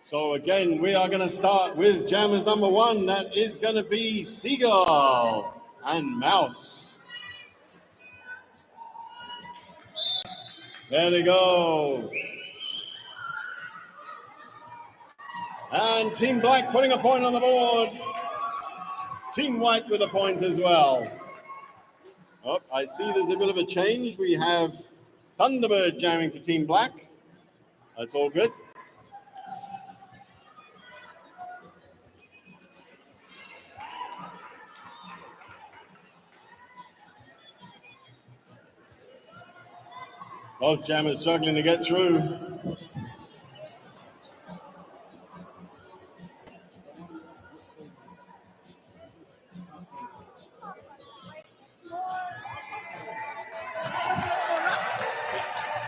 So again, we are going to start with jammers number 1. That is going to be Seagull and Mouse. There they go. And Team Black putting a point on the board. Team White with a point as well. Oh, I see there's a bit of a change. We have Thunderbird jamming for Team Black. That's all good. Both jammers struggling to get through.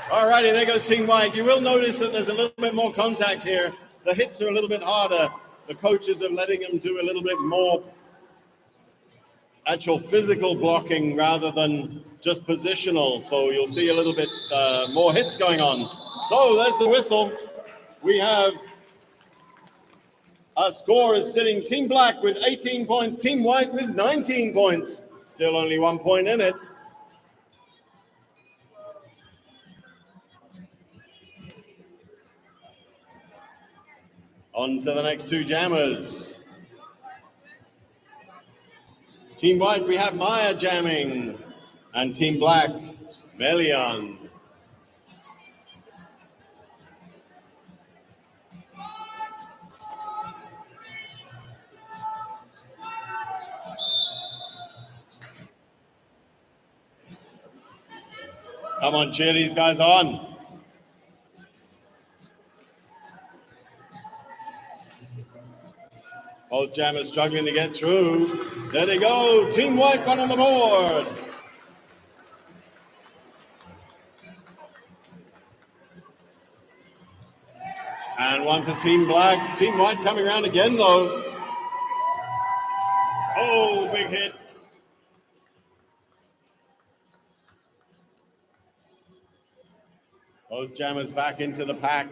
Alrighty, there goes Team White. You will notice that there's a little bit more contact here. The hits are a little bit harder. The coaches are letting them do a little bit more actual physical blocking rather than just positional. So you'll see a little bit more hits going on. So there's the whistle. We have our score is sitting Team Black with 18 points, Team White with 19 points. Still only 1 point in it. On to the next 2 jammers. Team White, we have Maya jamming. And Team Black, Melian. Come on, cheer these guys on. Both jammers struggling to get through. There they go. Team White, 1 on the board. And 1 for Team Black. Team White coming around again, though. Oh, big hit. Both jammers back into the pack.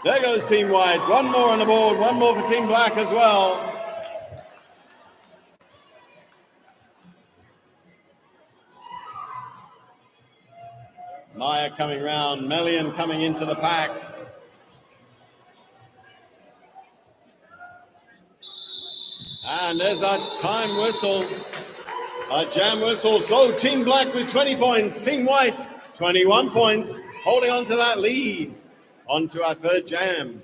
There goes Team White. 1 more on the board. 1 more for Team Black as well. Maya coming round. Melian coming into the pack. And there's our time whistle. Our jam whistle. So Team Black with 20 points. Team White, 21 points. Holding on to that lead. On to our 3rd jam.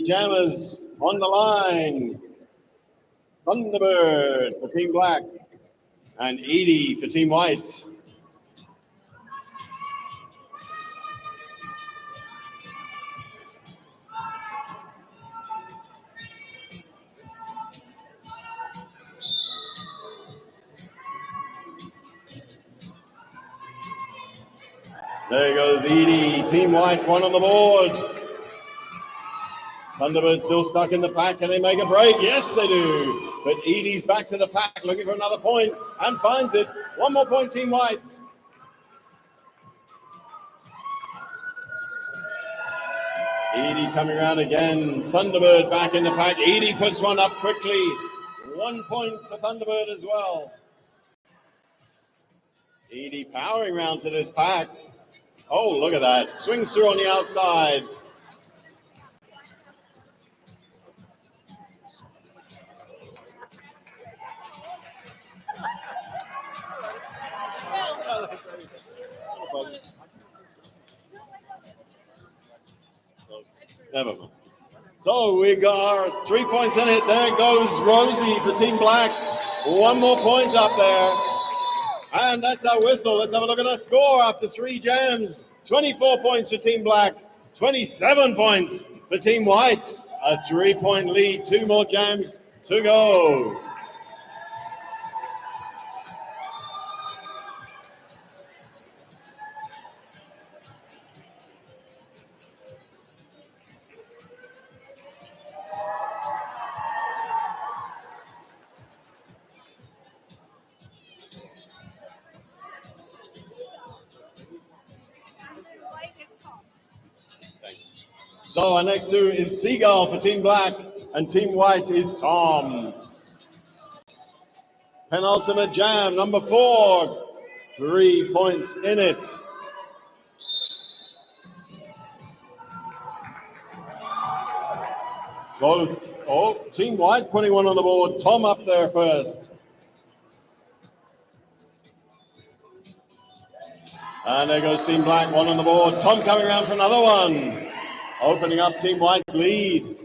Jammers on the line. Thunderbird for Team Black. And Edie for Team White. There goes Edie. Team White, 1 on the board. Thunderbird still stuck in the pack. Can they make a break? Yes, they do. But Edie's back to the pack, looking for another point, and finds it. 1 more point, Team White. Edie coming around again. Thunderbird back in the pack. Edie puts 1 up quickly. 1 point for Thunderbird as well. Edie powering round to this pack. Oh, look at that. Swings through on the outside. Never mind. So we got our 3 points in it. There goes Rosie for Team Black. 1 more point up there. And that's our whistle. Let's have a look at our score after 3 jams. 24 points for Team Black. 27 points for Team White. A 3-point lead. 2 more jams to go. So our next two is Seagull for Team Black, and Team White is Tom. Penultimate jam, number 4. 3 points in it. Team White putting one on the board. Tom up there first. And there goes Team Black, one on the board. Tom coming around for another one. Opening up Team White's lead.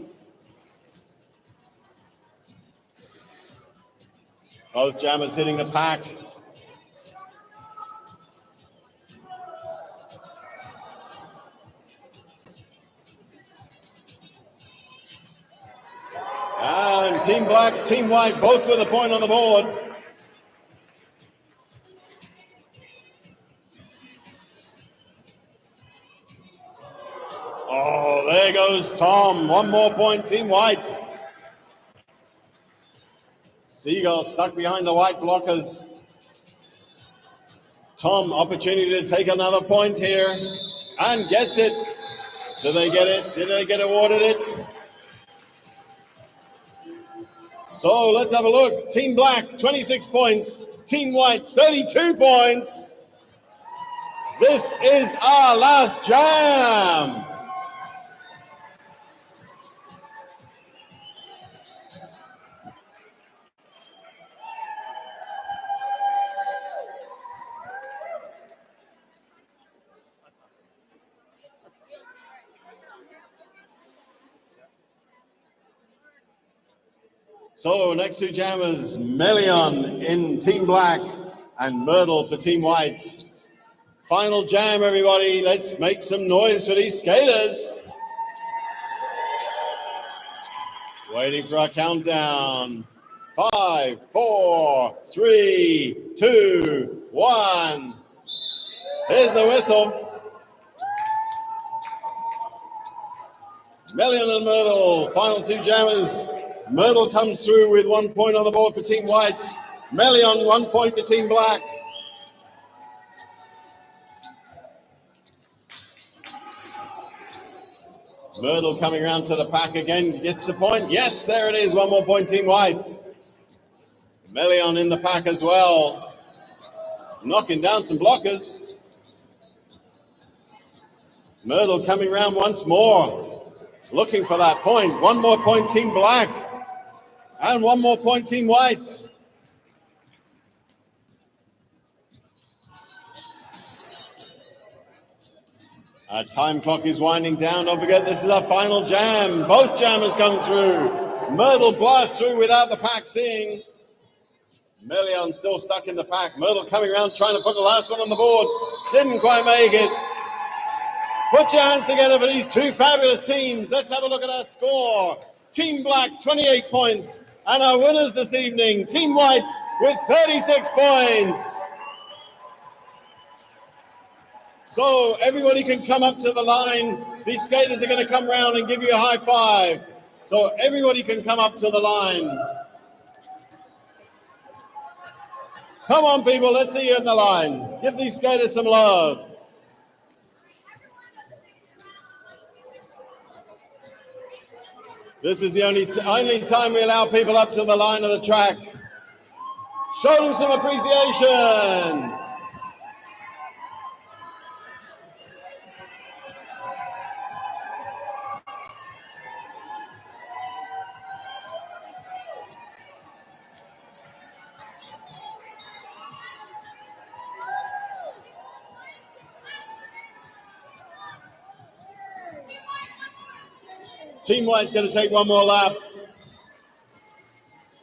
Both jammers hitting the pack. And Team Black, Team White, both with a point on the board. Oh, there goes Tom. One more point, Team White. Seagull stuck behind the white blockers. Tom, opportunity to take another point here, and gets it. So they get it. Did they get awarded it? So let's have a look. Team Black, 26 points. Team White, 32 points. This is our last jam. So next two jammers, Melion in Team Black and Myrtle for Team White. Final jam, everybody. Let's make some noise for these skaters. Waiting for our countdown. 5, 4, 3, 2, 1. Here's the whistle. Melion and Myrtle, final two jammers. Myrtle comes through with 1 point on the board for Team White. Melion, 1 point for Team Black. Myrtle coming around to the pack again, gets a point. Yes, there it is, 1 more point, Team White. Melion in the pack as well. Knocking down some blockers. Myrtle coming around once more. Looking for that point. 1 more point, Team Black. And 1 more point, Team White. Our time clock is winding down. Don't forget, this is our final jam. Both jammers come through. Myrtle blasts through without the pack seeing. Melion still stuck in the pack. Myrtle coming around trying to put the last one on the board. Didn't quite make it. Put your hands together for these two fabulous teams. Let's have a look at our score. Team Black, 28 points. And our winners this evening, Team White with 36 points. So everybody can come up to the line. These skaters are going to come around and give you a high five. So everybody can come up to the line. Come on, people, let's see you in the line. Give these skaters some love. This is the only time we allow people up to the line of the track. Show them some appreciation. Team White's going to take one more lap.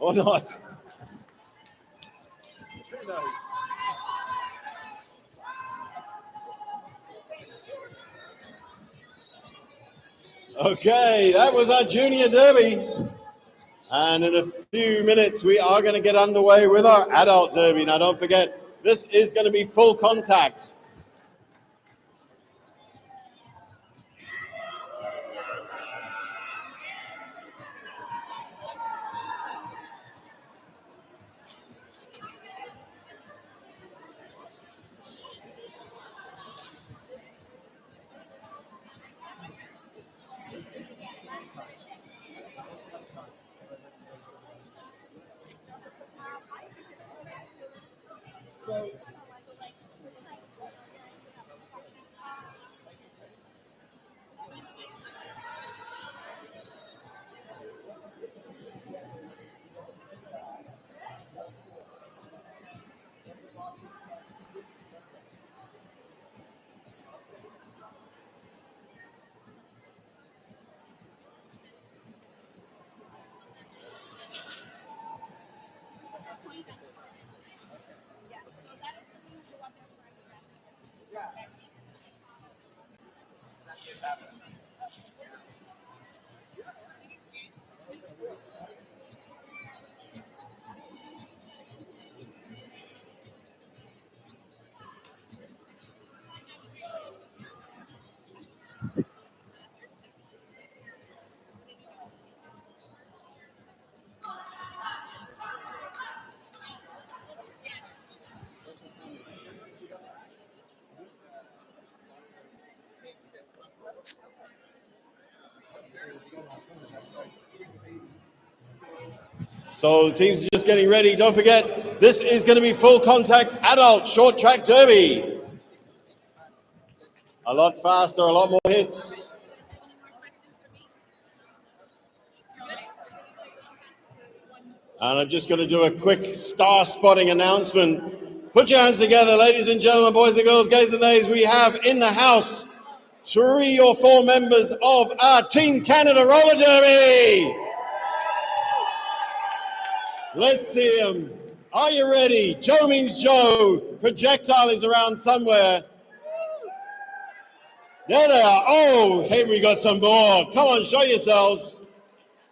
Or not. Okay, that was our junior derby. And in a few minutes, we are going to get underway with our adult derby. Now, don't forget, this is going to be full contact. So the team's just getting ready. Don't forget, this is going to be full contact adult short track derby. A lot faster, a lot more hits. And I'm just going to do a quick star spotting announcement. Put your hands together, ladies and gentlemen, boys and girls, gays and nays. We have in the house 3 or 4 members of our Team Canada Roller Derby. Let's see them. Are you ready? Joe means Joe. Projectile is around somewhere. There they are. Oh, hey, we got some more. Come on, show yourselves.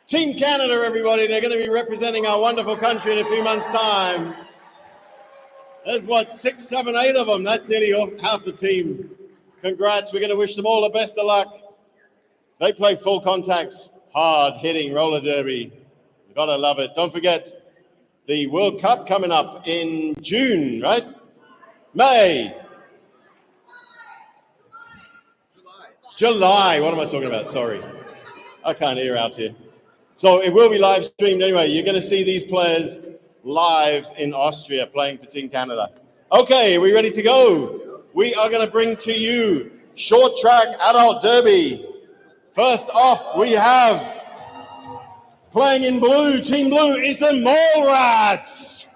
Team Canada, everybody. They're going to be representing our wonderful country in a few months' time. There's what, 6, 7, 8 of them. That's nearly half the team. Congrats. We're going to wish them all the best of luck. They play full contact, hard-hitting roller derby. You've got to love it. Don't forget, the World Cup coming up in June, right? May. July. What am I talking about? Sorry. I can't hear out here. So it will be live streamed anyway. You're going to see these players live in Austria playing for Team Canada. Okay, are we ready to go? We are going to bring to you short track adult derby. First off, we have playing in blue, Team Blue, is the Mallrats.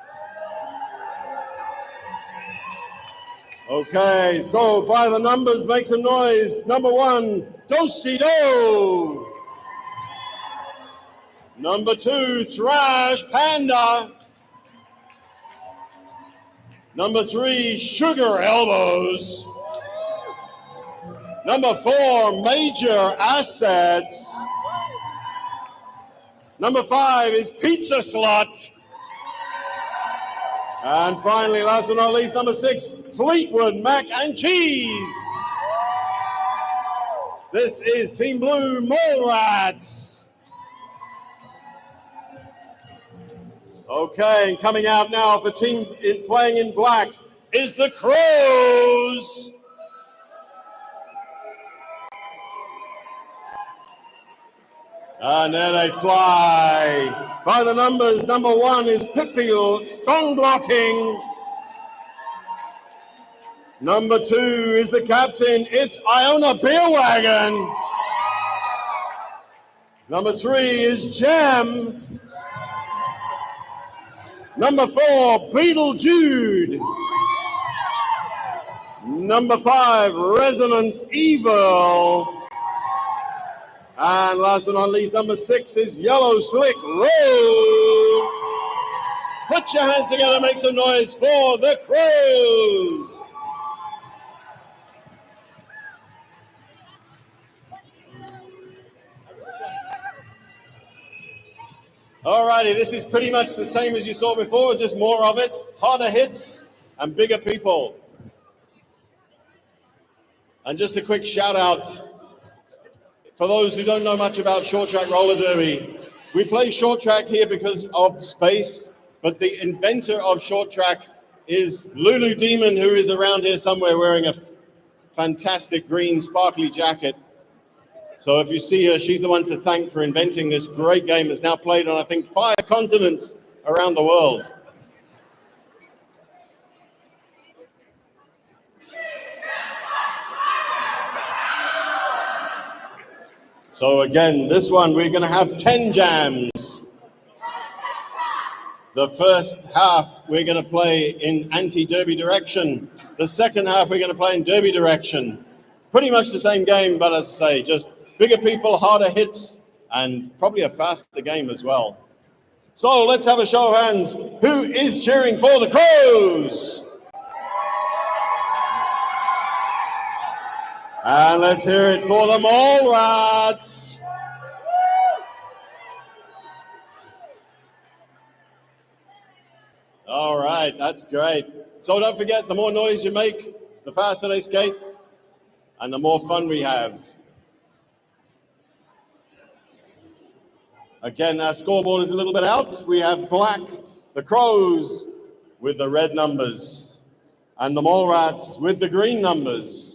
Okay, so by the numbers, make some noise. Number 1, Do-Si-Do. Number 2, Thrash Panda. Number 3, Sugar Elbows. Number 4, Major Assets. Number 5 is Pizza Slut. And finally, last but not least, number 6, Fleetwood Mac Cheese. This is Team Blue Mallrats. Okay, and coming out now for team playing in black is the Crows. And there they fly. By the numbers, number 1 is Pippi Stongblocking. Number 2 is the captain. It's IonA Beerwagon. Number 3 is Jam. Number 4, BeetleJude. Number 5, Resonance Evil. And last but not least, number 6 is Yellow Slick Road. Put your hands together, make some noise for the Crows. Alrighty, this is pretty much the same as you saw before, just more of it, harder hits and bigger people. And just a quick shout out for those who don't know much about short track roller derby. We play short track here because of space, but the inventor of short track is Lulu Demon, who is around here somewhere wearing a fantastic green sparkly jacket. So if you see her, she's the one to thank for inventing this great game that's now played on, I think, 5 continents around the world. So again, this one we're going to have 10 jams. The first half we're going to play in anti-derby direction. The second half we're going to play in derby direction. Pretty much the same game, but as I say, just bigger people, harder hits, and probably a faster game as well. So let's have a show of hands. Who is cheering for the Crows? And let's hear it for the Mallrats. All right, that's great. So don't forget, the more noise you make, the faster they skate, and the more fun we have. Again, our scoreboard is a little bit out. We have black, the Crows with the red numbers, and the Mallrats with the green numbers.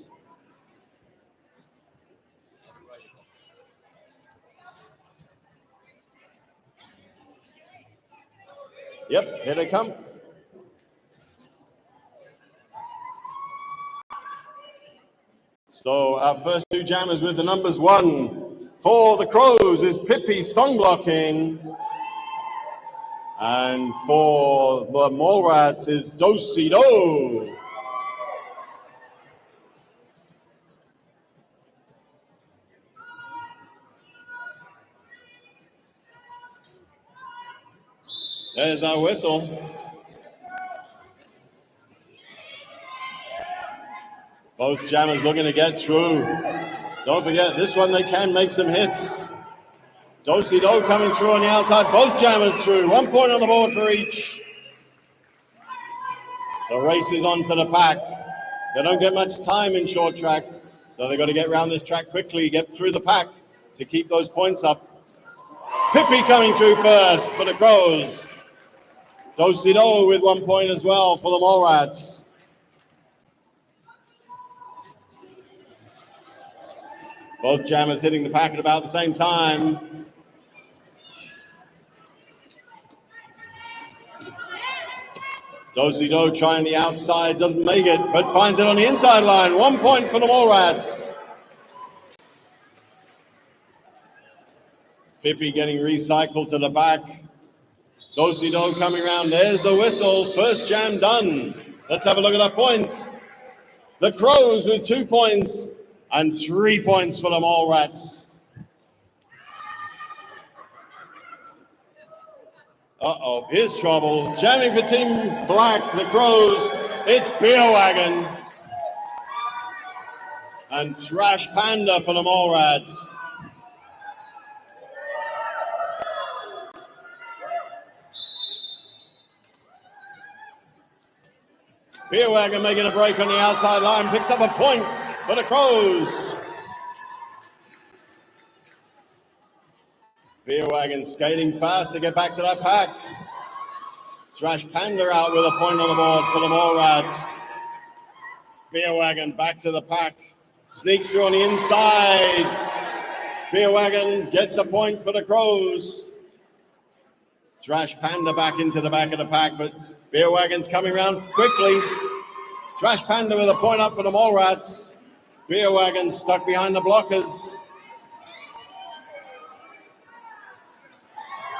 Yep, here they come. So our first two jammers with the numbers 1 for the Crows is Pippi Stongblocking. And for the Mallrats is Do-Si-Do. There's our whistle. Both jammers looking to get through. Don't forget, this one they can make some hits. Do-Si-Do coming through on the outside. Both jammers through. 1 point on the board for each. The race is on to the pack. They don't get much time in short track, so they've got to get around this track quickly, get through the pack to keep those points up. Pippi coming through first for the Crows. Do-Si-Do with 1 point as well for the Mallrats. Both jammers hitting the pack at about the same time. Do-Si-Do trying the outside, doesn't make it, but finds it on the inside line. 1 point for the Mallrats. Pippi getting recycled to the back. Do-Si-Do coming around. There's the whistle. First jam done. Let's have a look at our points. The Crows with 2 points and 3 points for the Mallrats. Uh-oh, here's trouble. Jamming for Team Black, the Crows. It's Beerwagon. And Thrash Panda for the Mallrats. Beerwagon making a break on the outside line, picks up a point for the Crows. Beerwagon skating fast to get back to that pack. Thrash Panda out with a point on the board for the Mallrats. Beerwagon back to the pack. Sneaks through on the inside. Beerwagon gets a point for the Crows. Thrash Panda back into the back of the pack, but Beerwagon's coming around quickly. Thrash Panda with a point up for the Mallrats. Beerwagon stuck behind the blockers.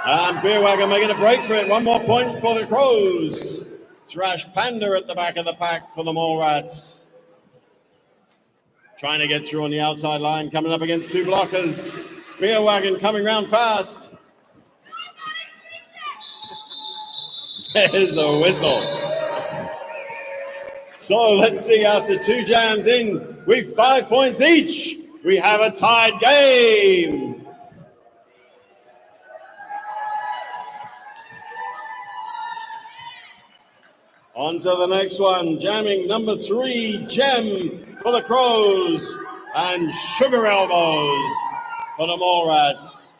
And Beerwagon making a break for it. 1 more point for the Crows. Thrash Panda at the back of the pack for the Mallrats. Trying to get through on the outside line, coming up against 2 blockers. Beerwagon coming round fast. There's the whistle. So let's see, after 2 jams in, with 5 points each, we have a tied game. On to the next one, jamming number 3, gem for the Crows, and Sugar Elbows for the Mallrats.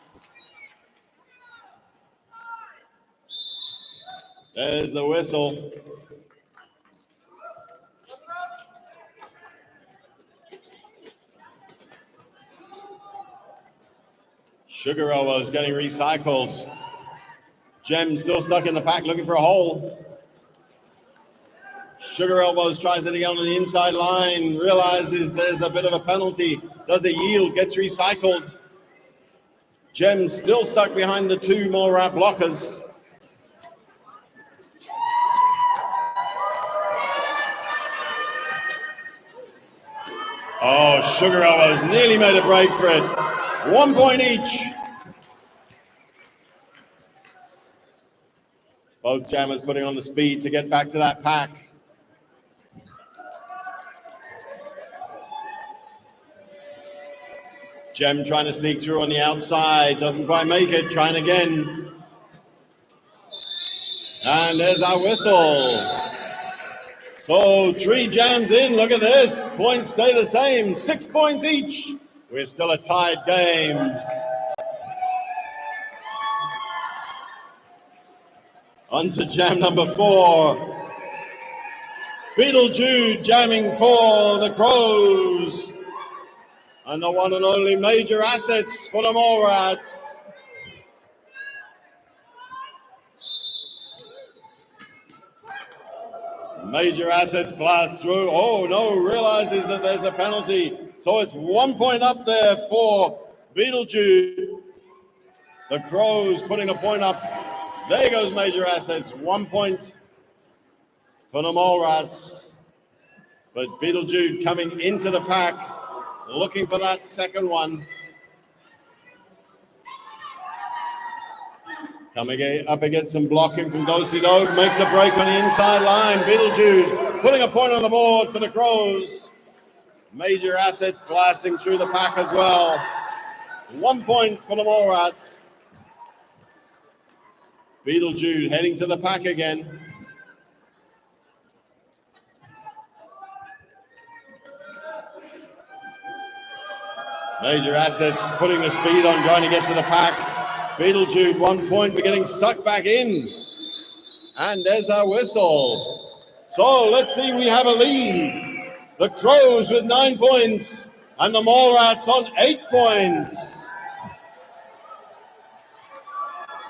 There's the whistle. Sugar Elbows getting recycled. Gem still stuck in the pack looking for a hole. Sugar Elbows tries it again on the inside line, realizes there's a bit of a penalty, does a yield, gets recycled. Gem still stuck behind the two Mallrat blockers. Oh, Sugar Elbows nearly made a break for it. 1 point each. Both jammers putting on the speed to get back to that pack. Gem trying to sneak through on the outside, doesn't quite make it, trying again. And there's our whistle. So 3 jams in, look at this. Points stay the same, 6 points each. We're still a tied game. On to jam number 4. BeetleJude jamming for the Crows. And the one and only Major Assets for the Mallrats. Major Assets blast through. Oh no, realizes that there's a penalty. So it's 1 point up there for BeetleJude. The Crows putting a point up. There goes Major Assets. 1 point for the Mallrats. But BeetleJude coming into the pack, looking for that second one. Coming up against some blocking from Do-Si-Do, makes a break on the inside line. BeetleJude putting a point on the board for the Crows. Major Assets blasting through the pack as well. 1 point for the Mallrats. BeetleJude heading to the pack again. Major Assets putting the speed on, trying to get to the pack. BeetleJude 1 point, we're getting sucked back in. And there's our whistle. So let's see, we have a lead. The Crows with 9 points and the Mallrats on 8 points.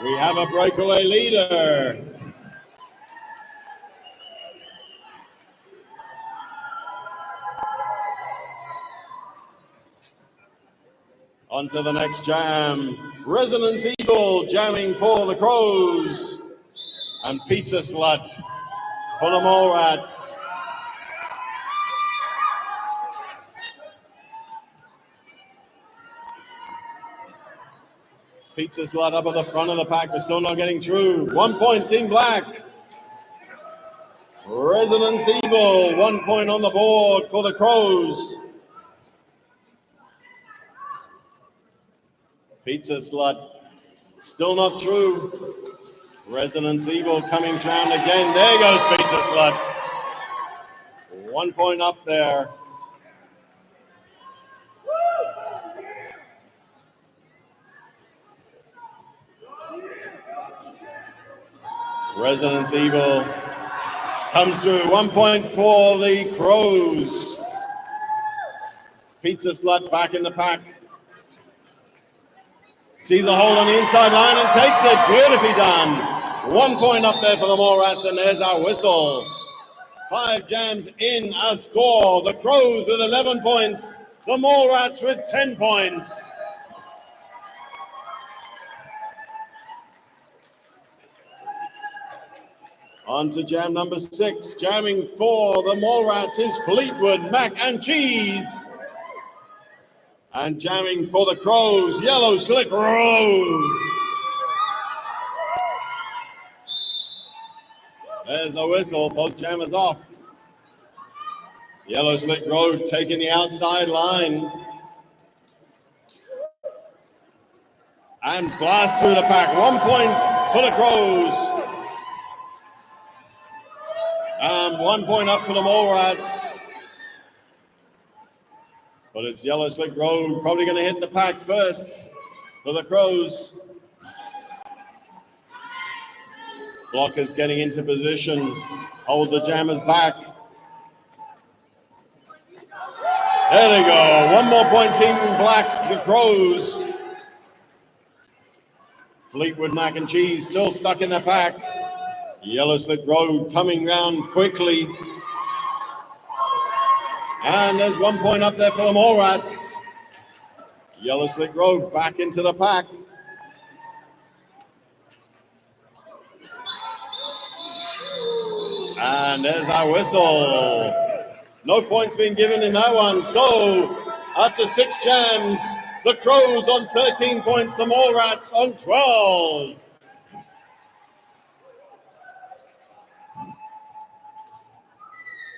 We have a breakaway leader. On to the next jam. Resonance Eagle jamming for the Crows. And Pizza Slut for the Mallrats. Pizza Slut up at the front of the pack, but still not getting through. 1 point, Team Black. Resonance Eagle, 1 point on the board for the Crows. Pizza Slut still not through. Resonance Evil coming round again. There goes Pizza Slut. 1 point up there. Resonance Evil comes through. 1 point for the Crows. Pizza Slut back in the pack. Sees a hole on the inside line and takes it. Beautifully done. 1 point up there for the Mallrats, and there's our whistle. 5 jams in a score. The Crows with 11 points. The Mallrats with 10 points. On to jam number 6. Jamming for the Mallrats is Fleetwood Mac Cheese. And jamming for the Crows, Yellow Slick Road. There's the whistle, both jammers off. Yellow Slick Road taking the outside line. And blast through the pack. 1 point for the Crows. 1 point up for the Mallrats. But it's Yellow Slick Road, probably going to hit the pack first for the Crows. Blockers getting into position, hold the jammers back. There they go, 1 more point, Team Black for the Crows. Fleetwood Mac Cheese still stuck in the pack. Yellow Slick Road coming round quickly. And there's 1 point up there for the Mallrats. Yellow Slick Road back into the pack. And there's our whistle. No points being given in that one. So after 6 jams, the Crows on 13 points, the Mallrats on 12.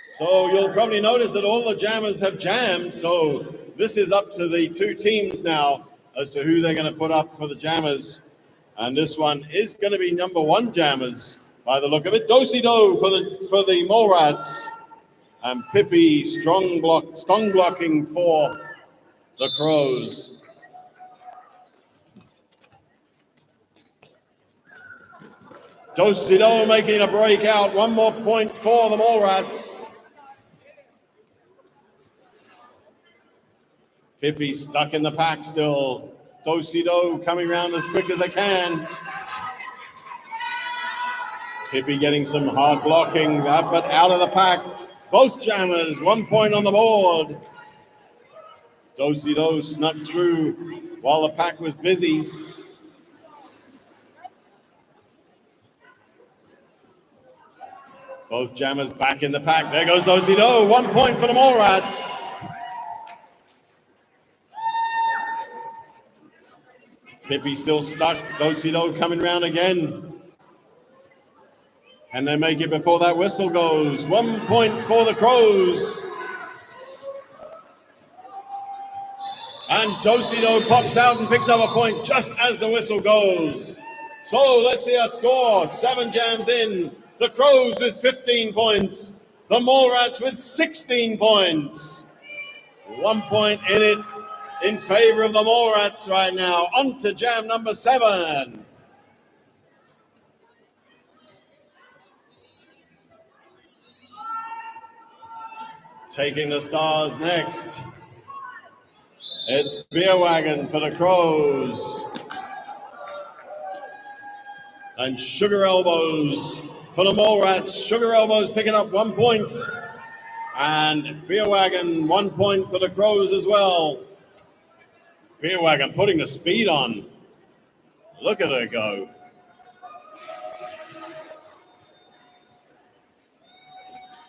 So you'll probably notice that all the jammers have jammed. So this is up to the 2 teams now as to who they're going to put up for the jammers. And this one is going to be number 1 jammers by the look of it. Do-si-do for the Mallrats. And Pippi Stongblocking for the Crows. Do-si-do making a breakout. 1 more point for the Mallrats. Pippi stuck in the pack still. Do-si-do coming around as quick as they can. Pippi getting some hard blocking, but out of the pack. Both jammers, 1 point on the board. Do-si-do snuck through while the pack was busy. Both jammers back in the pack. There goes Do-si-do, 1 point for the Mallrats. Pippi still stuck. Do-si-do coming around again. And they make it before that whistle goes. 1 point for the Crows. And Do-si-do pops out and picks up a point just as the whistle goes. So let's see our score. 7 jams in. The Crows with 15 points. The Mallrats with 16 points. 1 point in it in favor of the Mallrats right now. On to jam number 7. Taking the stars next. It's Beerwagon for the Crows. And Sugar Elbows for the Mallrats. Sugar Elbows picking up 1 point. And Beerwagon 1 point for the Crows as well. Beerwagon putting the speed on. Look at her go.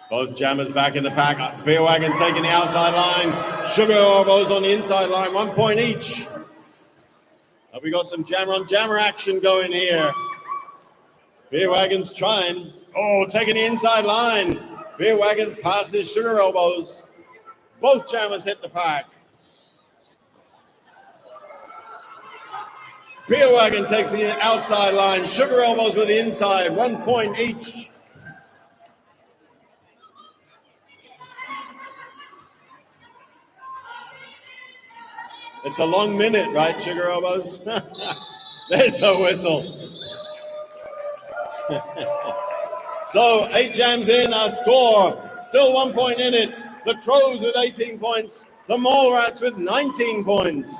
Both jammers back in the pack. Beerwagon taking the outside line. Sugar Elbows on the inside line. 1 point each. We got some jammer on jammer action going here. Beerwagon's trying. Oh, taking the inside line. Beerwagon passes Sugar Elbows. Both jammers hit the pack. Beerwagon takes the outside line. Sugar Elbows with the inside. 1 point each. It's a long minute, right, Sugar Elbows? There's the whistle. So 8 jams in, our score. Still 1 point in it. The Crows with 18 points. The Mallrats with 19 points.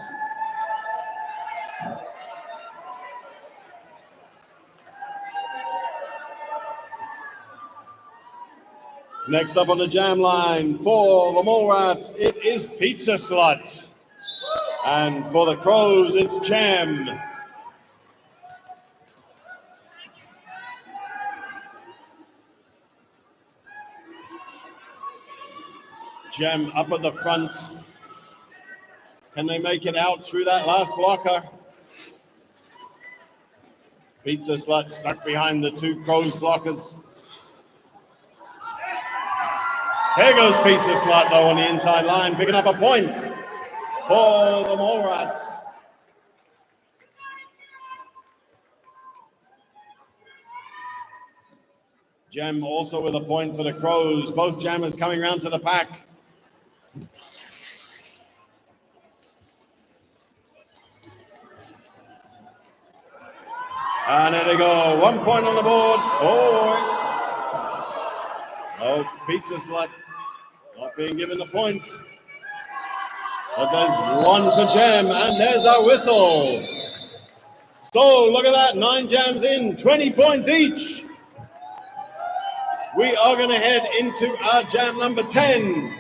Next up on the jam line for the Mallrats, it is Pizza Slut. And for the Crows, it's Jam. Jam up at the front. Can they make it out through that last blocker? Pizza Slut stuck behind the 2 Crows blockers. Here goes Pizza Slut though on the inside line, picking up a point for the Mallrats. Jam also with a point for the Crows. Both jammers coming round to the pack. And there they go. 1 point on the board. Oh, Pizza Slut not being given the point. But there's 1 for Jam, and there's our whistle. So look at that, 9 jams in, 20 points each. We are going to head into our jam number 10.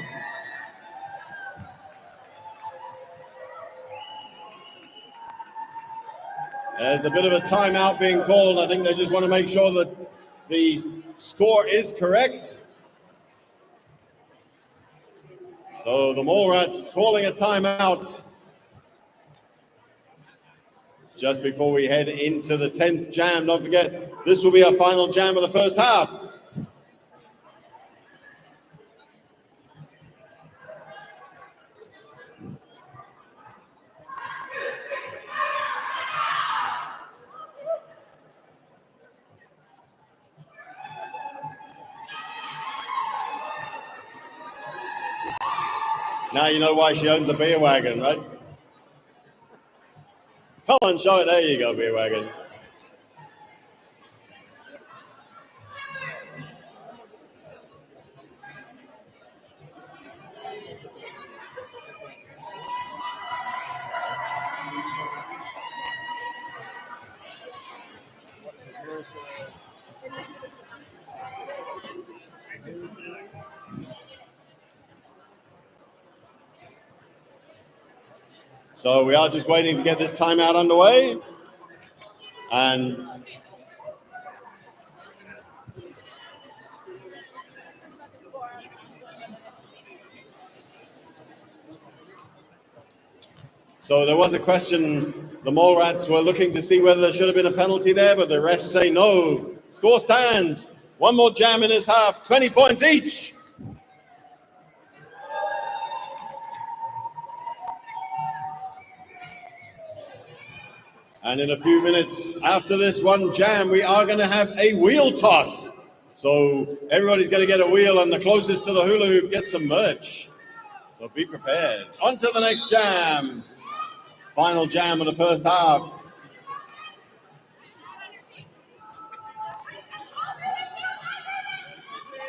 There's a bit of a timeout being called. I think they just want to make sure that the score is correct. So the Mallrats calling a timeout just before we head into the 10th jam. Don't forget, this will be our final jam of the first half. Now you know why she owns a Beerwagon, right? Come on, show it. There you go, Beerwagon. So we are just waiting to get this timeout underway. And so there was a question, the Mallrats were looking to see whether there should have been a penalty there, but the refs say no. Score stands. One more jam in this half, 20 points each. And in a few minutes after this one jam, we are going to have a wheel toss. So everybody's going to get a wheel, and the closest to the hula hoop gets some merch. So be prepared. On to the next jam. Final jam of the first half.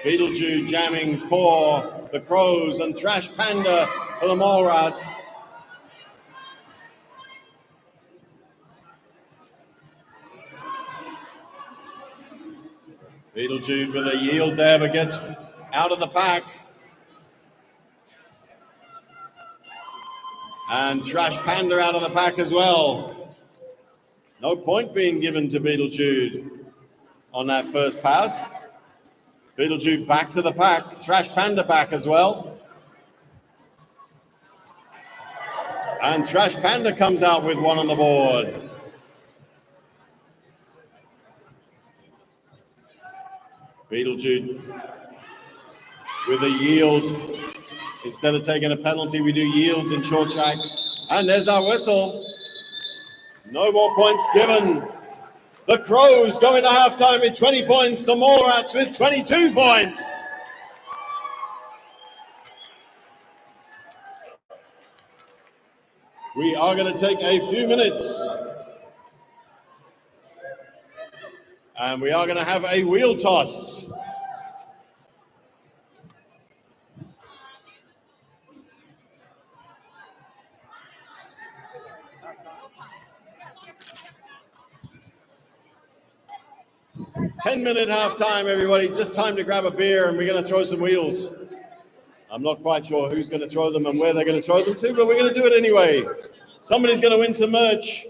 BeetleJude jamming for the Crows and Thrash Panda for the Mallrats. BeetleJude with a yield there, but gets out of the pack. And Thrash Panda out of the pack as well. No point being given to BeetleJude on that first pass. BeetleJude back to the pack. Thrash Panda back as well. And Thrash Panda comes out with one on the board. BeetleJude with a yield. Instead of taking a penalty, we do yields in short track. And there's our whistle. No more points given. The Crows going to halftime with 20 points. The Mallrats with 22 points. We are going to take a few minutes. And we are going to have a wheel toss. Ten-minute halftime, everybody. Just time to grab a beer, and we're going to throw some wheels. I'm not quite sure who's going to throw them and where they're going to throw them to, but we're going to do it anyway. Somebody's going to win some merch.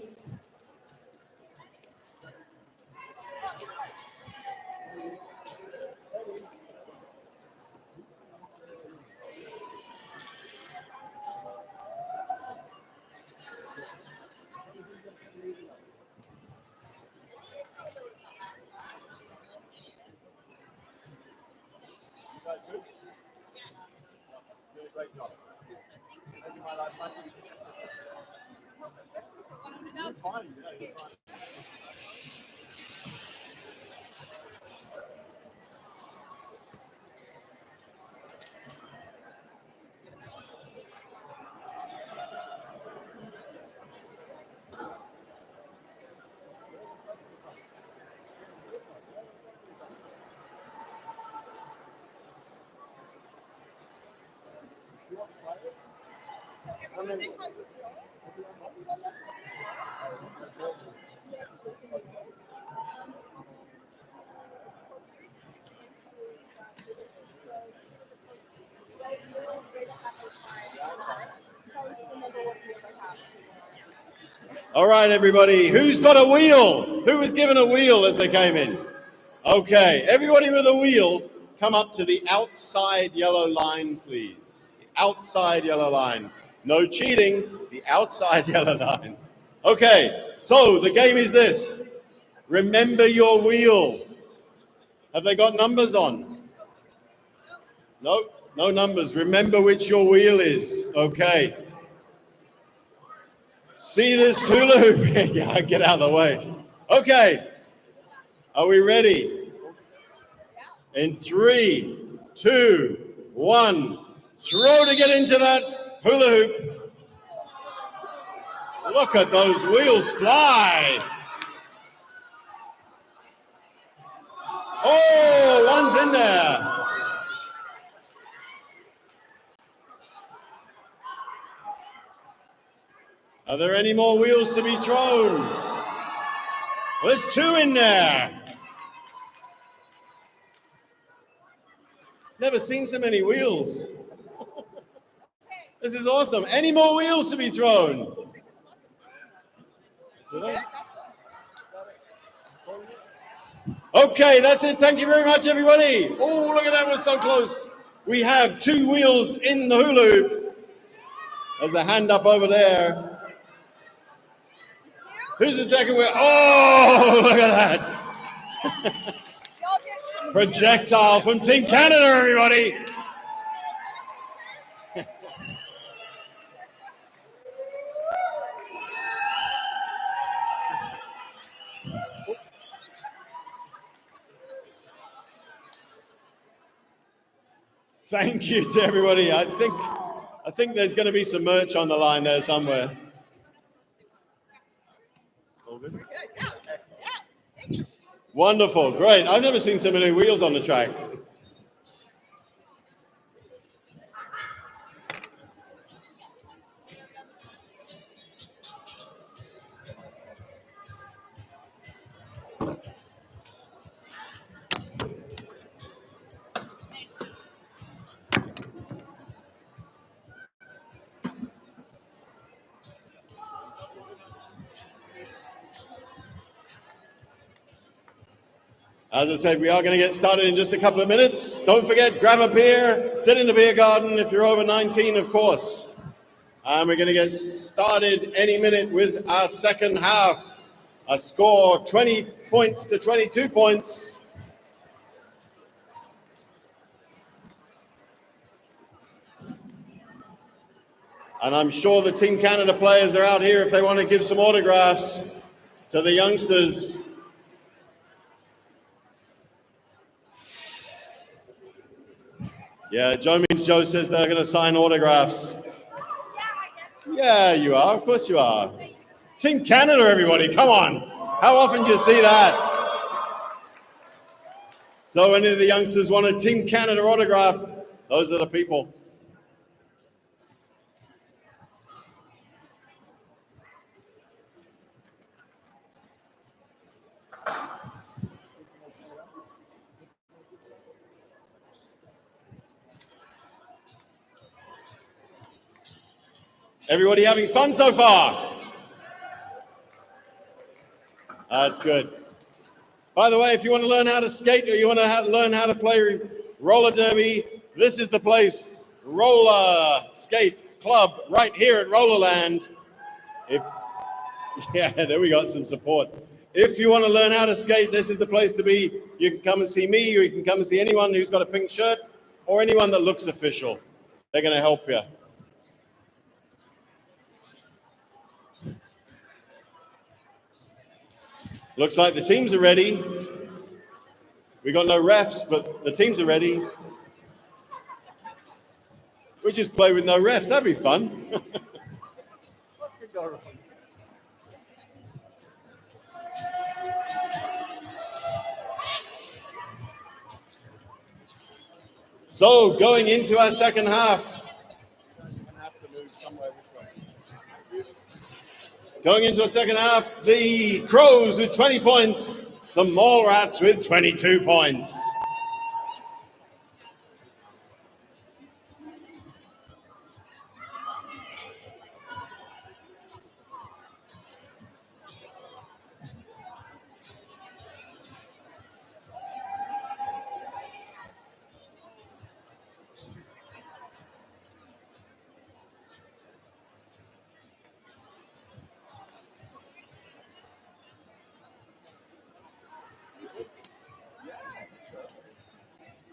All right, everybody. Who's got a wheel? Who was given a wheel as they came in? Okay, everybody with a wheel, come up to the outside yellow line, please. The outside yellow line. No cheating, the outside yellow line. Okay, so the game is this. Remember your wheel. Have they got numbers on? No, no numbers. Remember which your wheel is. Okay. See this hula hoop? Yeah, get out of the way. Okay. Are we ready? In 3, 2, 1. Throw to get into that hula hoop. Look at those wheels fly. Oh, one's in there. Are there any more wheels to be thrown? There's 2 in there. Never seen so many wheels. This is awesome. Any more wheels to be thrown? Okay, that's it. Thank you very much, everybody. Oh, look at that. We're so close. We have 2 wheels in the hula hoop. There's a hand up over there. Who's the second wheel? Oh, look at that. Projectile from Team Canada, everybody. Thank you to everybody. I think there's going to be some merch on the line there somewhere. Wonderful, great. I've never seen so many wheels on the track. As I said, we are going to get started in just a couple of minutes. Don't forget, grab a beer, sit in the beer garden if you're over 19, of course. And we're going to get started any minute with our second half. A score 20 points to 22 points. And I'm sure the Team Canada players are out here if they want to give some autographs to the youngsters. Yeah, Joe Means Joe says they're going to sign autographs. Yeah, you are. Of course you are. Team Canada, everybody. Come on. How often do you see that? So any of the youngsters want a Team Canada autograph? Those are the people. Everybody having fun so far? That's good. By the way, if you want to learn how to skate or you want to learn how to play roller derby, this is the place. Roller Skate Club right here at Rollerland. Yeah, there we got some support. If you want to learn how to skate, this is the place to be. You can come and see me, or you can come and see anyone who's got a pink shirt, or anyone that looks official. They're going to help you. Looks like the teams are ready. We got no refs, but the teams are ready. We just play with no refs. That'd be fun. So going into our second half. Going into a second half, the Crows with 20 points, the Mallrats with 22 points.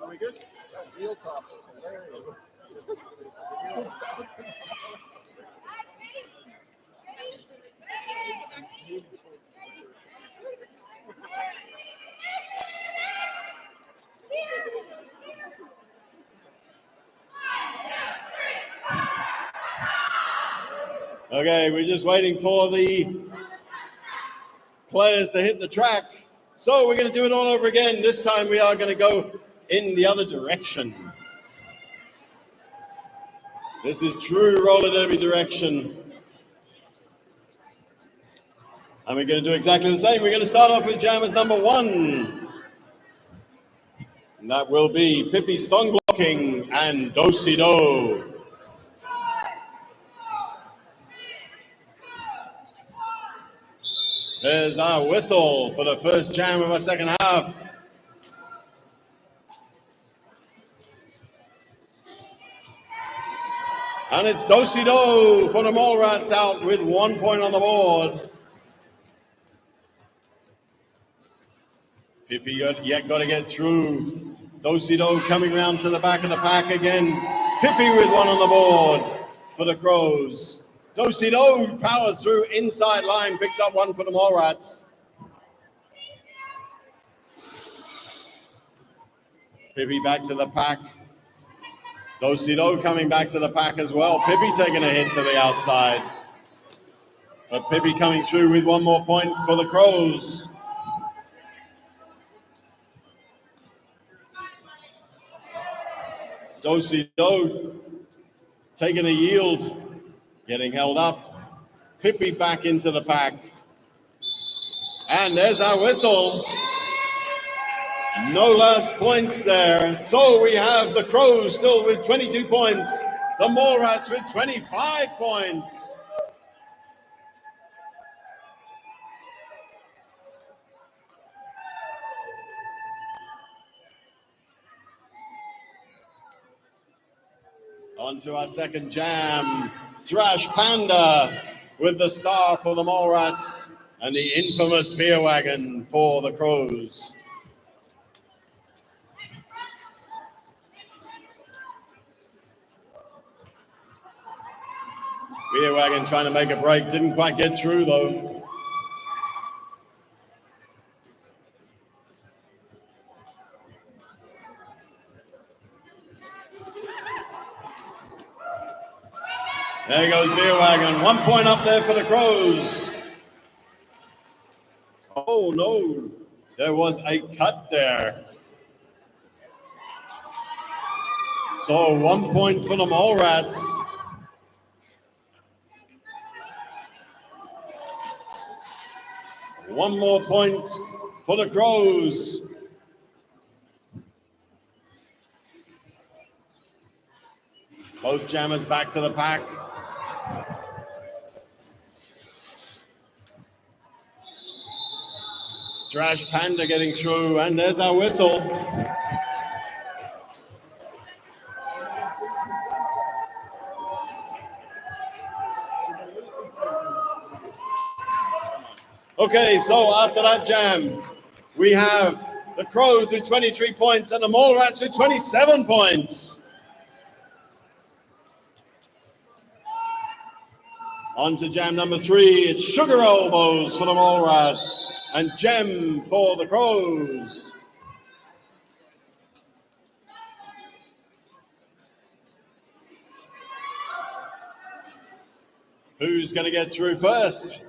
Are we good? Real talk. Okay, we're just waiting for the players to hit the track. So we're going to do it all over again. This time we are going to go in the other direction. This is true roller derby direction. And we're going to do exactly the same. We're going to start off with jammers number 1. And that will be Pippi Stongblocking and Do-Si-Do. There's our whistle for the first jam of our second half. And it's Do-Si-Do for the Mallrats out with 1 point on the board. Pippi yet got to get through. Do-Si-Do coming round to the back of the pack again. Pippi with 1 on the board for the Crows. Do-Si-Do powers through inside line, picks up 1 for the Mallrats. Pippi back to the pack. Do-Si-Do coming back to the pack as well. Pippi taking a hit to the outside. But Pippi coming through with 1 more point for the Crows. Do-Si-Do taking a yield, getting held up. Pippi back into the pack. And there's our whistle. No last points there. So we have the Crows still with 22 points. The Mallrats with 25 points. On to our second jam. Thrash Panda with the star for the Mallrats and the infamous Beerwagon for the Crows. Beerwagon trying to make a break, didn't quite get through though. There goes Beerwagon, 1 point up there for the Crows. Oh no, there was a cut there. So 1 point for the Mallrats. One more point for the Crows. Both jammers back to the pack. Thrash Panda getting through, and there's our whistle. Okay, so after that jam, we have the Crows with 23 points and the Mallrats with 27 points. On to jam number 3, it's Sugar Elbows for the Mallrats and Gem for the Crows. Who's going to get through first?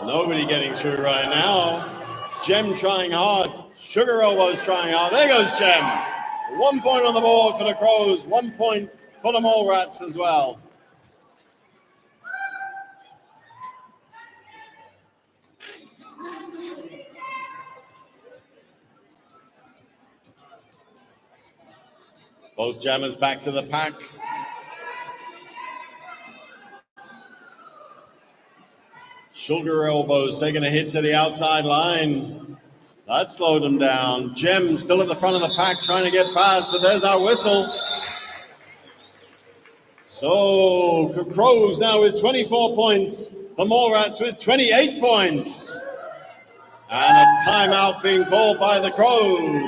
Nobody getting through right now. Gem trying hard. Sugar Elbows trying hard. There goes Gem. 1 point on the board for the Crows. 1 point for the Mallrats as well. Both jammers back to the pack. Sugar Elbows taking a hit to the outside line. That slowed them down. Gem still at the front of the pack trying to get past, but there's our whistle. So Crows now with 24 points, the Mallrats with 28 points. And a timeout being called by the Crows.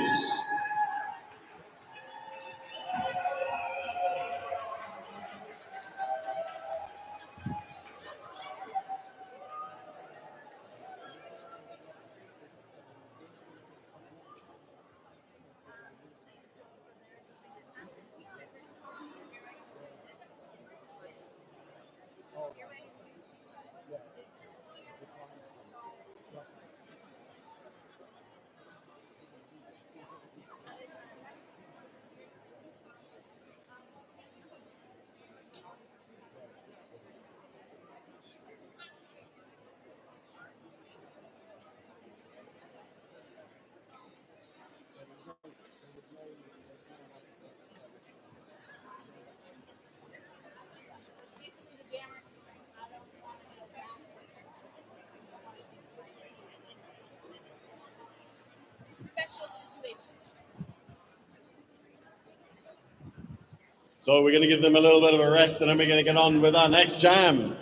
So we're going to give them a little bit of a rest, and then we're going to get on with our next jam.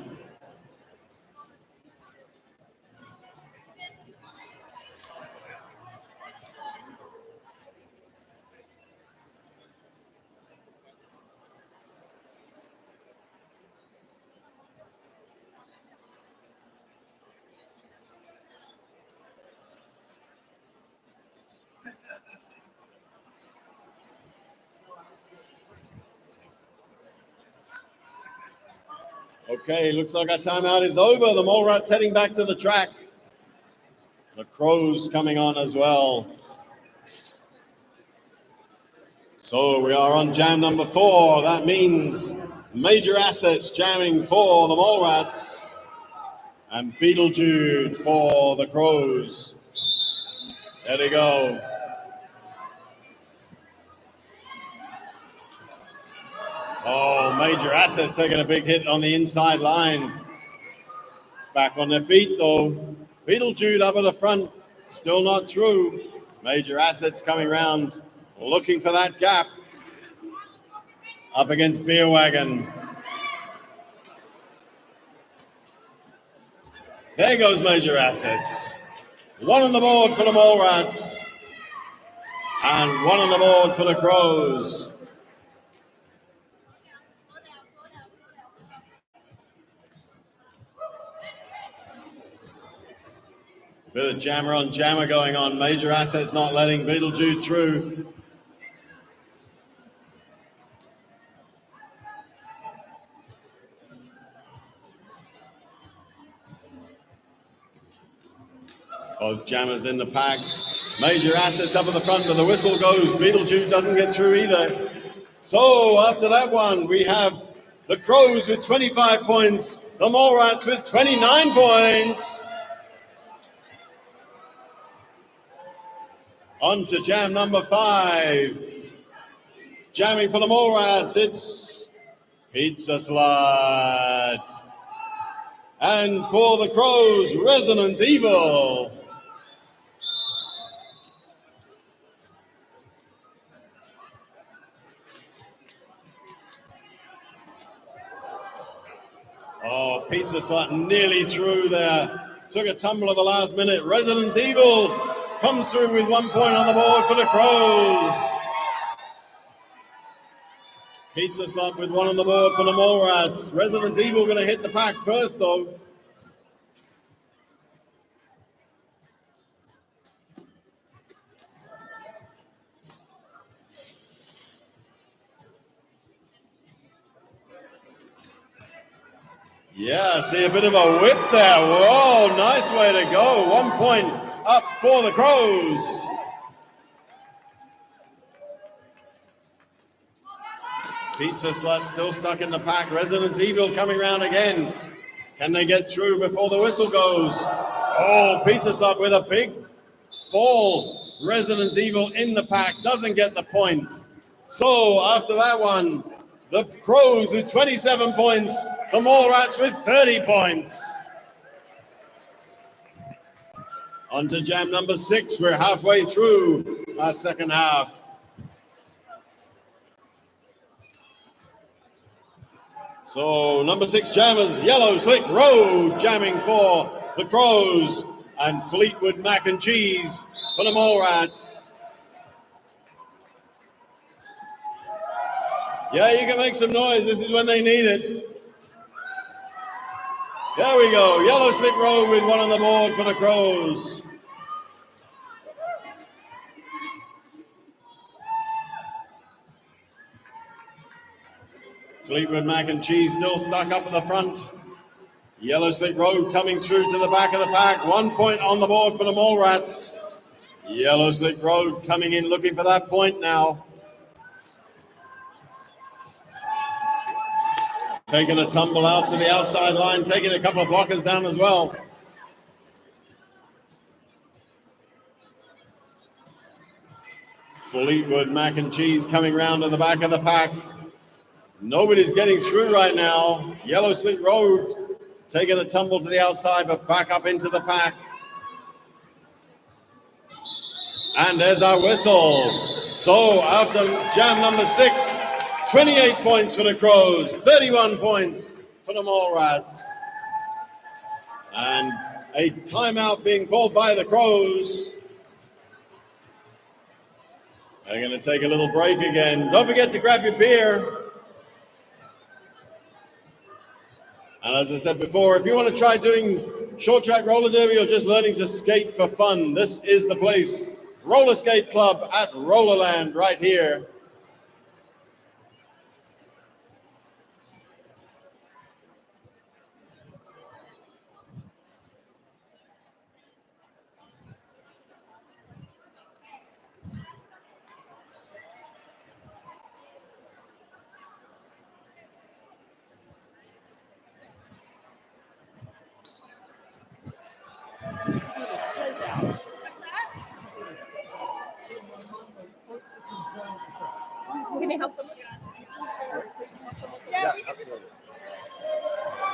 Okay, looks like our timeout is over. The Mallrats heading back to the track. The Crows coming on as well. So we are on jam number 4. That means Major Assets jamming for the Mallrats and BeetleJude for the Crows. There they go. Oh, Major Assets taking a big hit on the inside line. Back on their feet though. BeetleJude up at the front, still not through. Major Assets coming round, looking for that gap. Up against Beerwagon. There goes Major Assets. One on the board for the Mallrats. And one on the board for the Crows. Bit of jammer on jammer going on. Major Assets not letting BeetleJude through. Both jammers in the pack. Major Assets up at the front, but the whistle goes. BeetleJude doesn't get through either. So after that one, we have the Crows with 25 points, the Mallrats with 29 points. On to jam number 5. Jamming for the Mallrats, it's Pizza Slut. And for the Crows, Resident Evil. Oh, Pizza Slut nearly through there. Took a tumble at the last minute. Resident Evil comes through with 1 point on the board for the Crows. Pizza Slut with 1 on the board for the Mallrats. Resident Evil going to hit the pack first, though. Yeah, see a bit of a whip there. Whoa, nice way to go. 1 point up for the Crows. Pizza Slut still stuck in the pack. Resident Evil coming around again. Can they get through before the whistle goes? Oh, Pizza Slut with a big fall. Resident Evil in the pack, doesn't get the point. So after that one, the Crows with 27 points, the Mallrats with 30 points. On to jam number 6. We're halfway through our second half. So number 6 jammers, Yellow Slick Road jamming for the Crows, and Fleetwood Mac and Cheese for the Mallrats. Yeah, you can make some noise. This is when they need it. There we go. Yellow Slick Road with one on the board for the Crows. Fleetwood Mac and Cheese still stuck up at the front. Yellow Slick Road coming through to the back of the pack. 1 point on the board for the Mallrats. Yellow Slick Road coming in looking for that point now. Taking a tumble out to the outside line, taking a couple of blockers down as well. Fleetwood Mac and Cheese coming round to the back of the pack. Nobody's getting through right now. Yellow Slick Road taking a tumble to the outside, but back up into the pack. And there's our whistle. So after jam number 6, 28 points for the Crows, 31 points for the Mallrats. And a timeout being called by the Crows. They're going to take a little break again. Don't forget to grab your beer. And as I said before, if you want to try doing short track roller derby or just learning to skate for fun, this is the place. Roller Skate Club at Rollerland right here.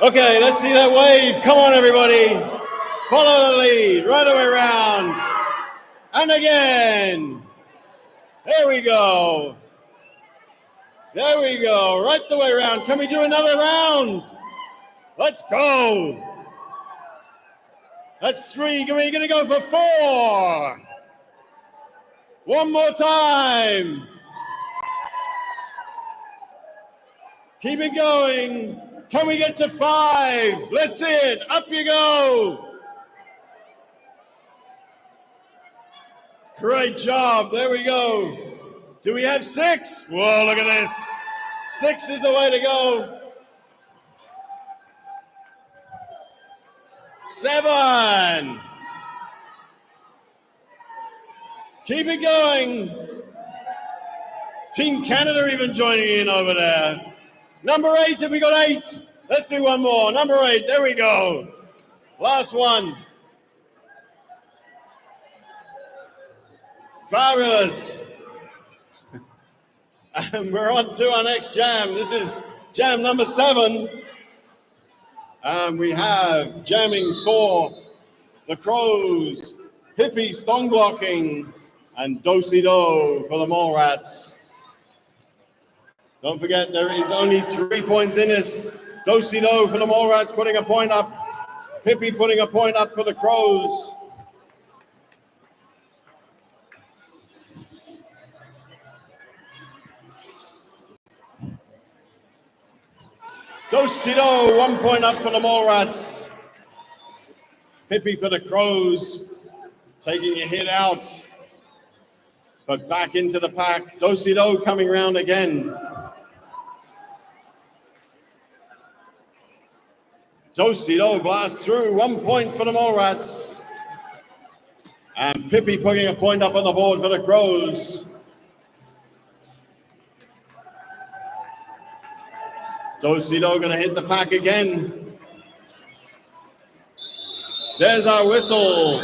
Okay, let's see that wave. Come on, everybody. Follow the lead. Right away around. And again. There we go. There we go. Right the way around. Can we do another round? Let's go. That's 3. We're going to go for 4. One more time. Keep it going. Can we get to 5? Let's see it. Up you go. Great job. There we go. Do we have 6? Whoa, look at this. 6 is the way to go. 7. Keep it going. Team Canada even joining in over there. Number 8, have we got 8? Let's do one more. Number 8, there we go. Last one. Fabulous. And we're on to our next jam. This is jam number 7. And we have jamming for the Crows, Pippi Stongblocking, and Do-Si-Do for the Mallrats. Don't forget, there is only 3 points in this. Do-Si-Do for the Mallrats putting a point up. Pippi putting a point up for the Crows. Do-Si-Do, 1 point up for the Mallrats. Pippi for the Crows, taking a hit out, but back into the pack. Do-Si-Do coming round again. Do-Si-Do blasts through, 1 point for the Mallrats. And Pippi putting a point up on the board for the Crows. Do-Si-Do going to hit the pack again. There's our whistle.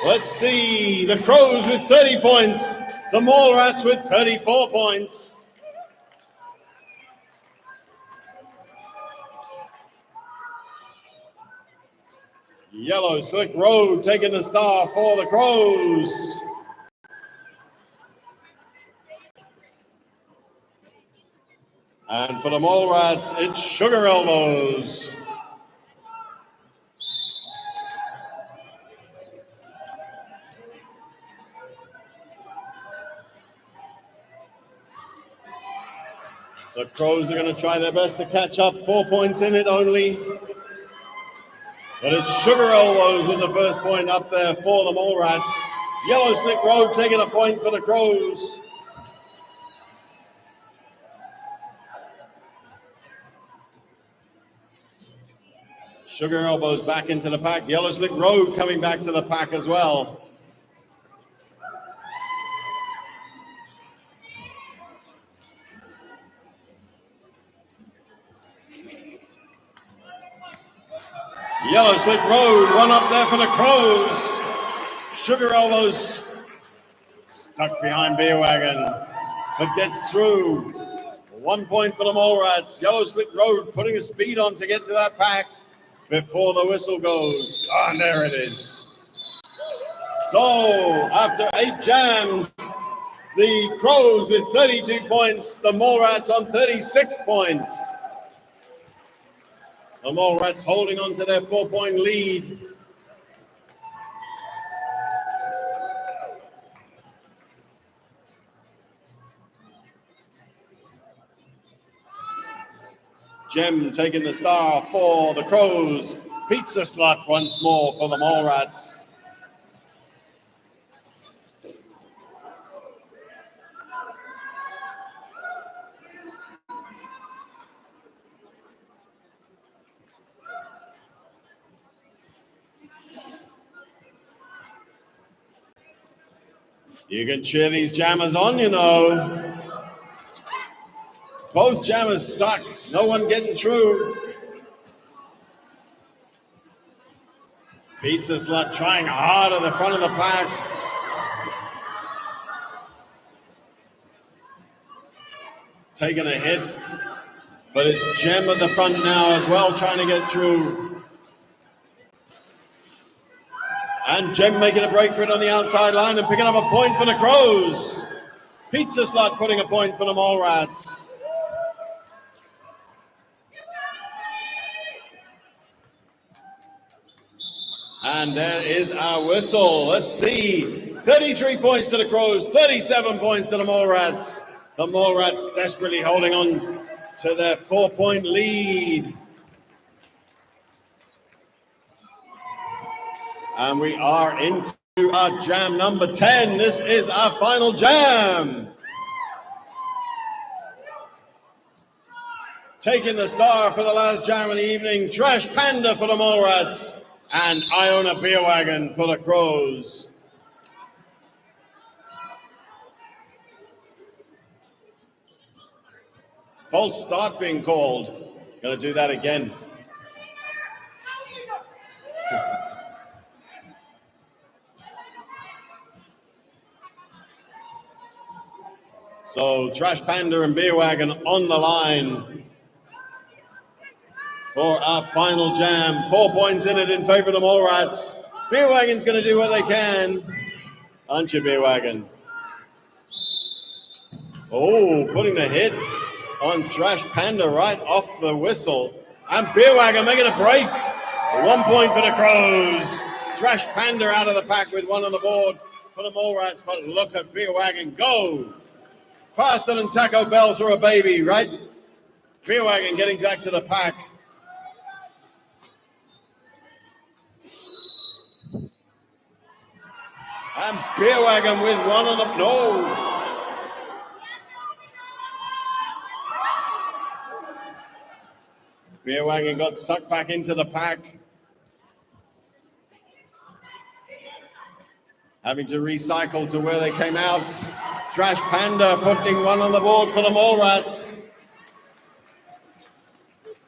Let's see. The Crows with 30 points. The Mallrats with 34 points. Yellow Slick Road taking the star for the Crows. And for the Mallrats, it's Sugar Elbows. The Crows are going to try their best to catch up. 4 points in it only. But it's Sugar Elbows with the first point up there for the Mallrats. Yellow Slick Road taking a point for the Crows. Sugar Elbows back into the pack. Yellow Slick Road coming back to the pack as well. Yellow Slick Road, one up there for the Crows. Sugar Elbows stuck behind Beerwagon, but gets through. 1 point for the Mallrats. Yellow Slick Road putting a speed on to get to that pack before the whistle goes. And there it is. So after 8 jams, the Crows with 32 points, the Mallrats on 36 points. The Mallrats holding on to their 4-point lead. Jem taking the star for the Crows. Pizza Slut once more for the Mallrats. You can cheer these jammers on, you know. Both jammers stuck. No one getting through. Pizza Slut trying hard at the front of the pack. Taking a hit. But it's Jem at the front now as well, trying to get through. And Jem making a break for it on the outside line and picking up a point for the Crows. Pizza Slut putting a point for the Mallrats. And there is our whistle. Let's see. 33 points to the Crows, 37 points to the Mallrats. The Mallrats desperately holding on to their 4-point lead. And we are into our jam number 10. This is our final jam. Taking the star for the last jam of the evening, Thrash Panda for the Mallrats and IonA Beerwagon for the Crows. False start being called. Gonna do that again. So Thrash Panda and Beerwagon on the line for our final jam. 4 points in it in favor of the Mallrats. Beerwagon's going to do what they can. Aren't you, Beerwagon? Oh, putting the hit on Thrash Panda right off the whistle. And Beerwagon making a break. 1 point for the Crows. Thrash Panda out of the pack with one on the board for the Mallrats. But look at Beerwagon go. Faster than Taco Bell through a baby, right? Beerwagon getting back to the pack. And Beerwagon with one on the... No! Beerwagon got sucked back into the pack. Having to recycle to where they came out. Thrash Panda putting one on the board for the Mallrats.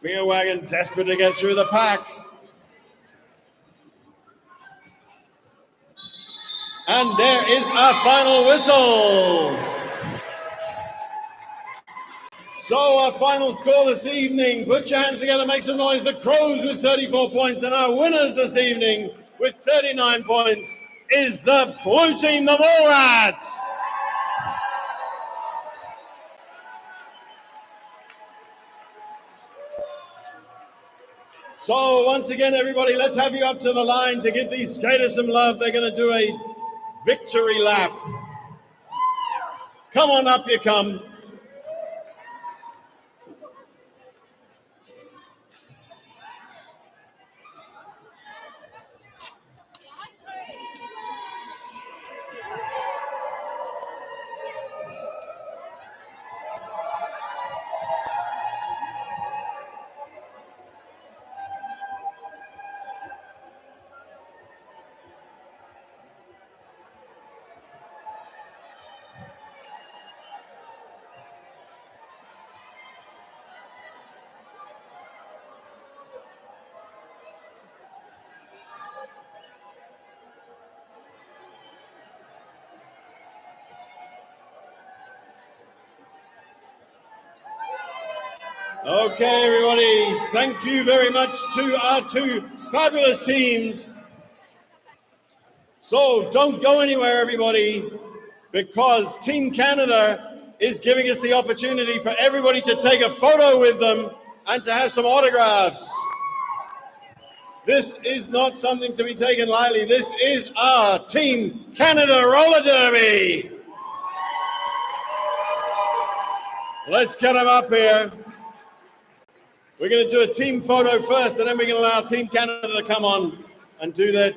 Beerwagon desperate to get through the pack. And there is our final whistle. So our final score this evening, put your hands together, make some noise. The Crows with 34 points, and our winners this evening with 39 points is the blue team, the Mallrats. So once again, everybody, let's have you up to the line to give these skaters some love. They're going to do a victory lap. Come on up, you come. Okay, everybody, thank you very much to our two fabulous teams. So don't go anywhere, everybody, because Team Canada is giving us the opportunity for everybody to take a photo with them and to have some autographs. This is not something to be taken lightly. This is our Team Canada Roller Derby. Let's get them up here. We're going to do a team photo first, and then we're going to allow Team Canada to come on and do their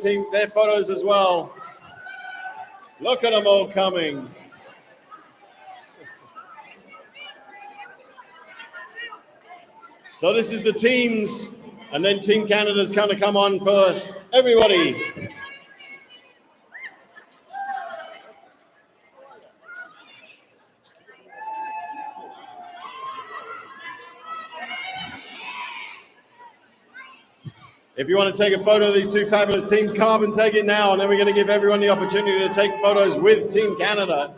photos as well. Look at them all coming. So this is the teams, and then Team Canada's going to come on for everybody. If you want to take a photo of these two fabulous teams, come up and take it now, and then we're going to give everyone the opportunity to take photos with Team Canada.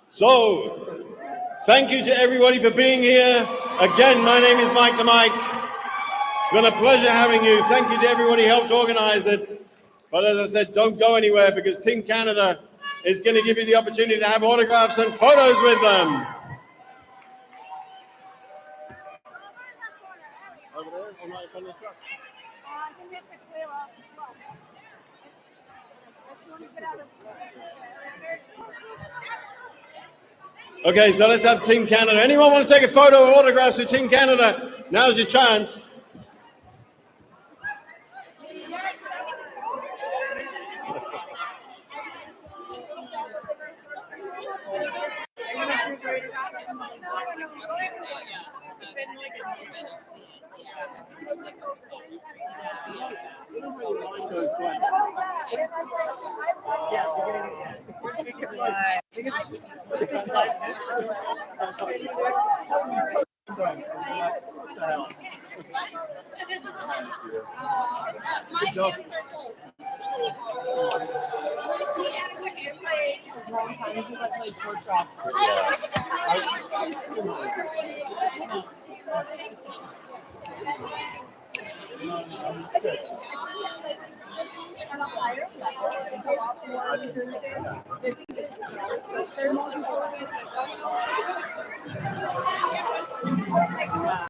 So, thank you to everybody for being here. Again, my name is Mike the Mike. It's been a pleasure having you. Thank you to everybody who helped organize it. But as I said, don't go anywhere because Team Canada is going to give you the opportunity to have autographs and photos with them. Over there, on my front of the truck. I think we have to clear off the truck. Okay, so let's have Team Canada. Anyone want to take a photo or autographs with Team Canada? Now's your chance. Good job. Long time since I played short track.